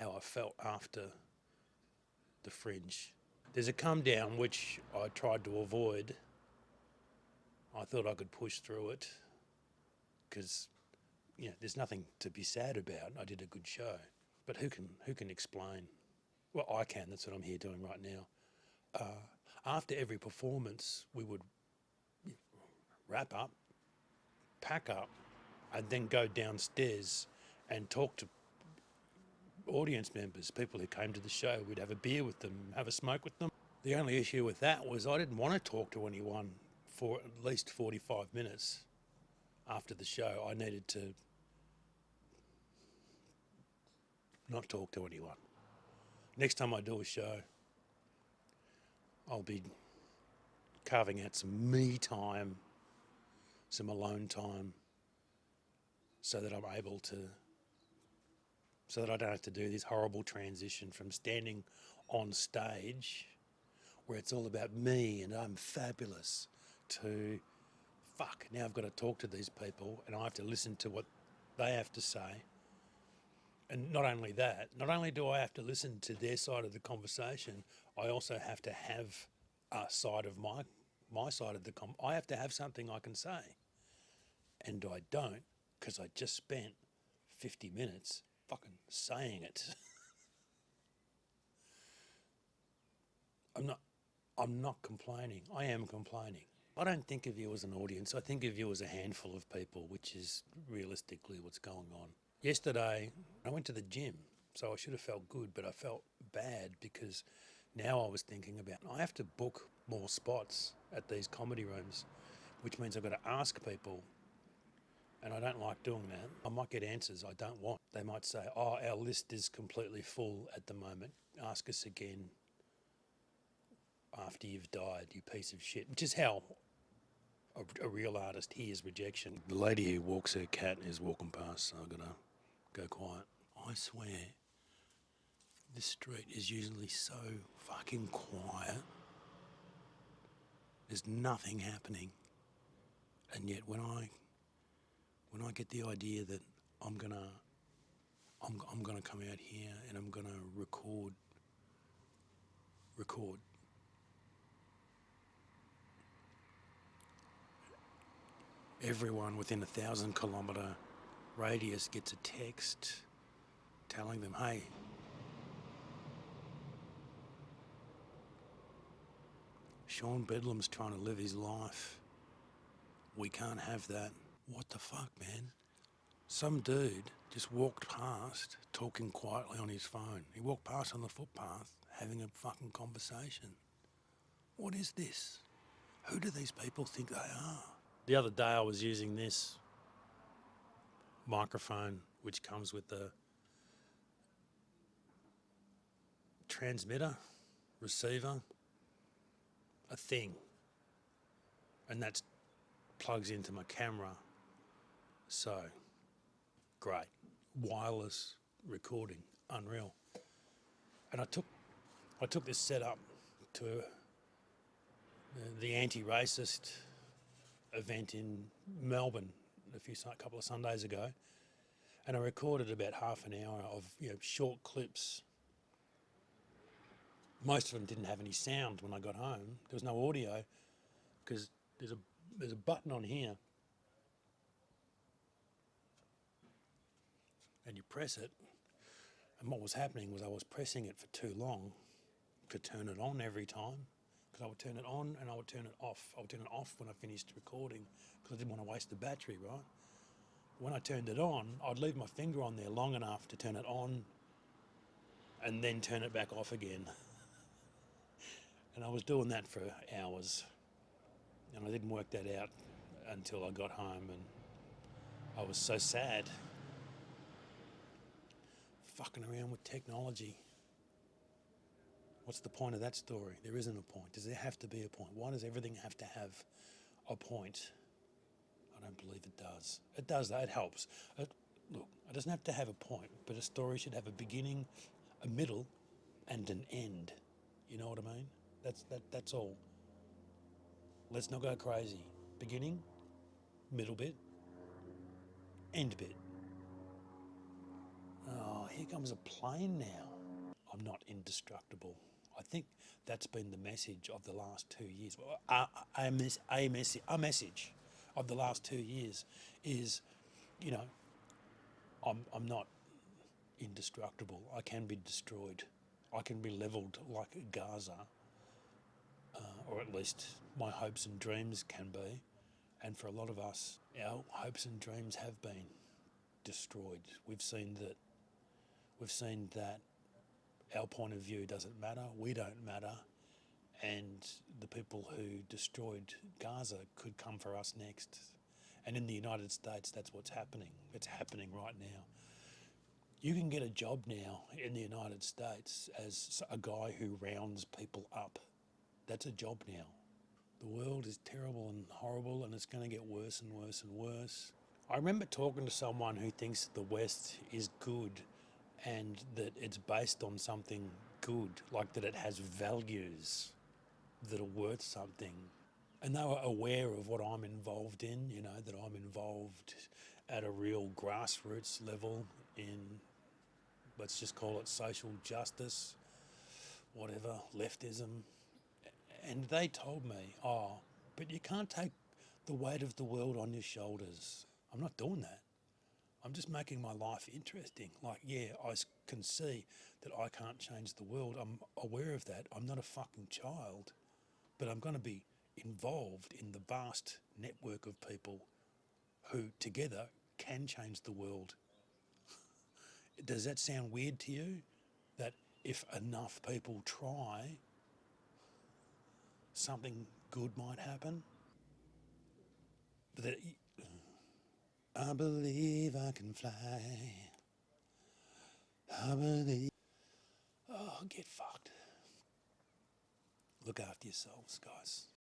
how I felt after the Fringe. There's a come down which I tried to avoid. I thought I could push through it because, there's nothing to be sad about. I did a good show. But who can explain? Well, I can. That's what I'm here doing right now. After every performance, we would wrap up, pack up, and then go downstairs and talk to audience members, people who came to the show. We'd have a beer with them, have a smoke with them. The only issue with that was I didn't want to talk to anyone for at least 45 minutes after the show. I needed to not talk to anyone. Next time I do a show, I'll be carving out some me time, some alone time, so that I'm able to, so that I don't have to do this horrible transition from standing on stage where it's all about me and I'm fabulous to, fuck, now I've got to talk to these people and I have to listen to what they have to say. And not only that, not only do I have to listen to their side of the conversation, I also have to have a side of my side of the I have to have something I can say. And I don't, because I just spent 50 minutes fucking saying it. I'm not complaining. I am complaining. I don't think of you as an audience. I think of you as a handful of people, which is realistically what's going on. Yesterday, I went to the gym, so I should have felt good, but I felt bad because now I was thinking about, I have to book more spots at these comedy rooms, which means I've got to ask people, and I don't like doing that. I might get answers I don't want. They might say, oh, our list is completely full at the moment. Ask us again after you've died, you piece of shit, which is how a real artist hears rejection. The lady who walks her cat is walking past, so I've got to go quiet. I swear, this street is usually so fucking quiet. There's nothing happening. And yet when I get the idea that I'm gonna come out here and I'm gonna record everyone within 1,000-kilometre radius gets a text telling them, hey, Sean Bedlam's trying to live his life. We can't have that. What the fuck, man? Some dude just walked past talking quietly on his phone. He walked past on the footpath having a fucking conversation. What is this? Who do these people think they are? The other day I was using this microphone which comes with the transmitter, receiver, a thing, and that plugs into my camera. So, great. Wireless recording, unreal. And I took this setup to the anti-racist event in Melbourne a couple of Sundays ago, and I recorded about half an hour of short clips. Most of them didn't have any sound when I got home. There was no audio because there's a button on here and you press it, and what was happening was I was pressing it for too long to turn it on every time, because I would turn it on and I would turn it off. I would turn it off when I finished recording because I didn't want to waste the battery, right? When I turned it on, I'd leave my finger on there long enough to turn it on and then turn it back off again. And I was doing that for hours, and I didn't work that out until I got home, and I was so sad. Fucking around with technology. What's the point of that story? There isn't a point. Does there have to be a point? Why does everything have to have a point? I don't believe it does. It does, though. It helps. Look, it doesn't have to have a point, but a story should have a beginning, a middle, and an end. You know what I mean? That's all. Let's not go crazy. Beginning, middle bit, end bit. Oh, here comes a plane now. I'm not indestructible. I think that's been the message of the last 2 years. A message of the last 2 years is, you know, I'm not indestructible. I can be destroyed. I can be levelled like Gaza, or at least my hopes and dreams can be. And for a lot of us, our hopes and dreams have been destroyed. We've seen that. We've seen that our point of view doesn't matter. We don't matter. And the people who destroyed Gaza could come for us next. And in the United States, that's what's happening. It's happening right now. You can get a job now in the United States as a guy who rounds people up. That's a job now. The world is terrible and horrible, and it's going to get worse and worse and worse. I remember talking to someone who thinks the West is good and that it's based on something good, like that it has values that are worth something. And they were aware of what I'm involved in, you know, that I'm involved at a real grassroots level in, let's just call it social justice, whatever, leftism. And they told me, oh, but you can't take the weight of the world on your shoulders. I'm not doing that. I'm just making my life interesting. Like, yeah, can see that I can't change the world. I'm aware of that. I'm not a fucking child, but I'm going to be involved in the vast network of people who together can change the world. Does that sound weird to you? That if enough people try, something good might happen? That I believe I can fly. I believe. Oh, get fucked. Look after yourselves, guys.